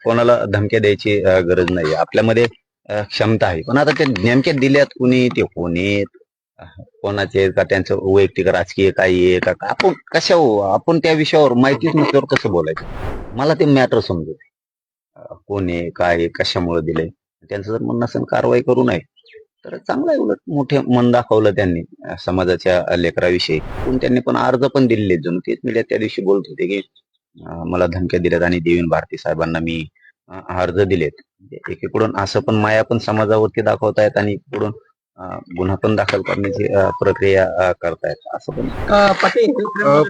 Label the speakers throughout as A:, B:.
A: कोणाला धमक्या द्यायची गरज नाही. आपल्यामध्ये क्षमता आहे. पण आता ते नेमक्या दिल्यात कुणी, ते कोण आहेत, कोणाचे आहेत का, त्यांचं वैयक्तिक राजकीय काही आहे का, आपण कशावर, आपण त्या विषयावर माहितीच नसल्यावर कसं बोलायचं. मला ते मॅटर समजत नाही. कोण आहे, काय आहे, कशामुळे दिलंय. त्यांचं जर म्हणणं असेल कारवाई करू नये, तर चांगलं आहे. उलट मोठे मन दाखवलं त्यांनी समाजाच्या लेकराविषयी. त्यांनी पण अर्ज पण दिलेले. जणू तेच मीडिया त्या दिवशी बोलत होते की मला धमक्या दिल्यात आणि देवेंद्र भारती साहेबांना मी अर्ज दिलेत. म्हणजे एकीकडून असं पण माया पण समाजावरती दाखवतायत आणि इकडून गुन्हा पण दाखल करण्याची प्रक्रिया करतायत. असं पण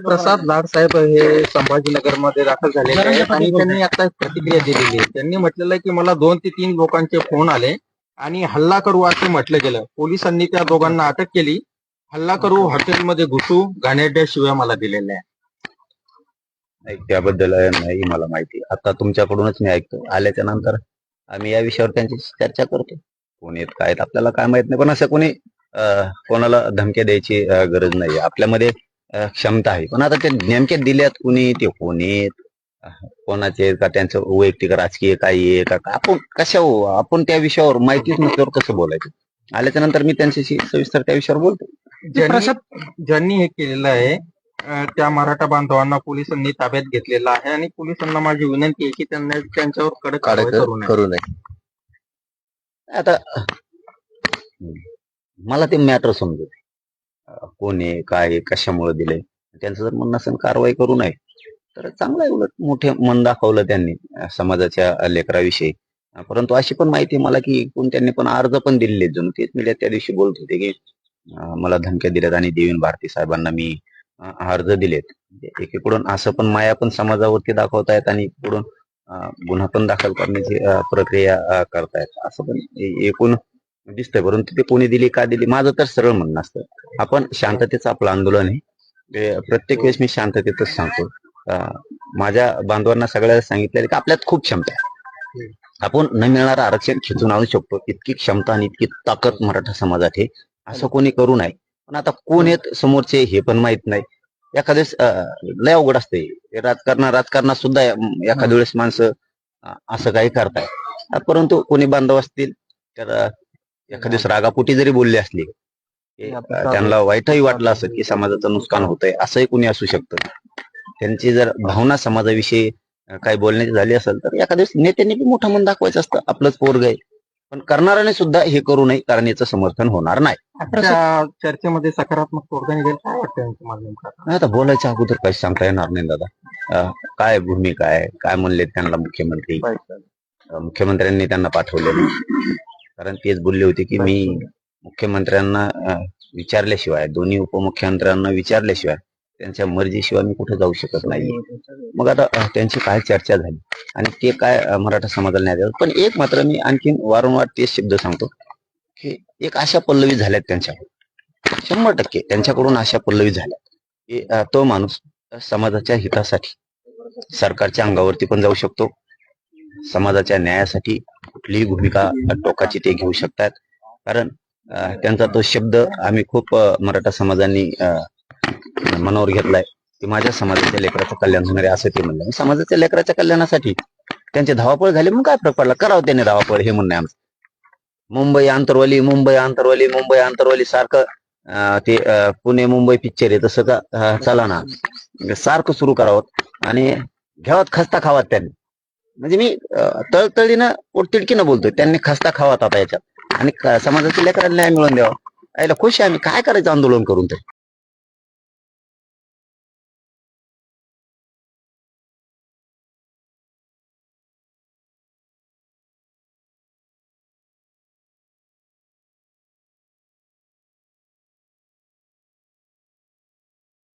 B: प्रसाद लाड साहेब हे संभाजीनगरमध्ये दाखल झालेले आहेत आणि त्यांनी आता एक प्रतिक्रिया दिलेली आहे. त्यांनी म्हटलेलं आहे की मला 2 ते 3 लोकांचे फोन आले आणि हल्ला करू असं म्हटलं गेलं. पोलिसांनी त्या दोघांना अटक केली. हल्ला करू, हॉटेलमध्ये घुसू, घाणेरड्या शिव्या मला दिलेल्या आहे.
A: नाही, त्याबद्दल नाही मला माहिती. आता तुमच्याकडूनच मी ऐकतो. आल्याच्या नंतर आम्ही या विषयावर त्यांची चर्चा करतो. कोण आहेत, काय आहेत, आपल्याला काय माहित नाही. पण असं कोणी कोणाला धमक्या द्यायची गरज नाही. आपल्यामध्ये क्षमता आहे. पण आता ते नेमक्या दिल्यात कुणी, ते कोण आहेत, कोणाचे आहेत का, त्यांचं वैयक्तिक राजकीय काही आहे का, आपण कशावर, आपण त्या विषयावर माहितीच नसल्यावर कसं बोलायचं. आल्याच्या नंतर मी त्यांच्याशी सविस्तर त्या विषयावर बोलतो.
B: ज्यांनी हे केलेलं आहे त्या मराठा बांधवांना पोलिसांनी ताब्यात घेतलेला आहे आणि पोलिसांना माझी विनंती आहे की त्यांना त्यांच्यावर कडक कारवाई करू नये.
A: आता मला ते मॅटर समजत नाही. कोण आहे, काय आहे, कशामुळे दिलंय. त्यांचं जर म्हणणं असेल कारवाई करू नये, तर चांगलं आहे. उलट मोठे मन दाखवलं त्यांनी समाजाच्या लेकराविषयी. परंतु अशी पण माहिती आहे मला की त्यांनी पण अर्ज पण दिलेले. जणू तेच मीडिया त्या दिवशी बोलत होते की मला धमक्या दिल्यात आणि देवेंद्र भारती साहेबांना मी अर्ज दिलेत. म्हणजे एकीकडून असं पण माया पण समाजावरती दाखवतायत आणि इकडून गुन्हा पण दाखल करण्याची प्रक्रिया करतायत. असं पण एकूण दिसतंय. परंतु ते कोणी दिली, का दिली, माझं तर सरळ म्हणणं असतं, आपण शांततेचं आपलं आंदोलन आहे. ते प्रत्येक वेळेस मी शांततेतच सांगतो. माझ्या बांधवांना सगळ्याला सांगितलेलं की आपल्यात खूप क्षमता आहे. आपण न मिळणारं आरक्षण खेचून आणू शकतो. इतकी क्षमता आणि इतकी ताकद मराठा समाजात आहे. असं कोणी करू नये. पण आता कोण आहेत समोरचे हे पण माहित नाही. एखाद्या लय अवघड असते राजकारणात सुद्धा एखाद्या वेळेस माणसं असं काही करताय. परंतु कोणी बांधव असतील तर एखाद्या दिवस रागापोटी जरी बोलले असले, त्यांना वाईटही वाटलं असं की समाजाचं नुकसान होतंय, असंही कोणी असू शकतं. त्यांची जर भावना समाजाविषयी काही बोलण्याची झाली असेल तर एखाद्या दिवस नेत्यांनी बी मोठं मन दाखवायचं असतं. आपलंच पोरग आहे. पण करणाऱ्याने सुद्धा हे करू नये, कारण याचं समर्थन होणार नाही.
B: चर्चेमध्ये सकारात्मक तोडगा निघेल काय वाटतं?
A: आता बोलायच्या अगोदर काही सांगता येणार नाही दादा. काय भूमिका आहे, काय म्हणले त्यांना मुख्यमंत्री. मुख्यमंत्र्यांनी त्यांना पाठवले, कारण तेच बोलले होते की मी मुख्यमंत्र्यांना विचारल्याशिवाय, दोन्ही उपमुख्यमंत्र्यांना विचारल्याशिवाय, त्यांच्या मर्जीशिवाय मी कुठे जाऊ शकत नाही. मग आता त्यांची काय चर्चा झाली आणि ते काय मराठा समाजाला न्याय द्यावा. पण एक मात्र मी आणखीन वारंवार तेच शब्द सांगतो की एक आशा पल्लवी झाल्यात त्यांच्या, 100% त्यांच्याकडून आशा पल्लवी झाल्या की तो माणूस समाजाच्या हितासाठी सरकारच्या अंगावरती पण जाऊ शकतो. समाजाच्या न्यायासाठी कुठलीही भूमिका टोकाची ते घेऊ शकतात. कारण त्यांचा तो शब्द आम्ही खूप मराठा समाजांनी मनावर घेतलाय की माझ्या समाजाच्या लेकराचं कल्याण होणार आहे, असं ते म्हणलं. समाजाच्या लेकराच्या कल्याणासाठी त्यांची धावापळ झाली, मग काय फरक पडला, करावं त्याने धावापळ, हे म्हणणं आहे आमचं. मुंबई आंतरवाली, मुंबई आंतरवाली, मुंबई आंतरवाली सारखं ते पुणे मुंबई पिक्चर आहे तसं का चला ना, सारखं सुरू करावं आणि घ्यावात खस्ता खावात त्यांनी. म्हणजे मी तळतळीनं पोटतिडकीनं बोलतोय, त्यांनी खस्ता खावात आता याच्यात आणि समाजाच्या लेकरांना न्याय मिळवून द्यावा. यायला खुश आहे आम्ही. काय करायचं आंदोलन करून तर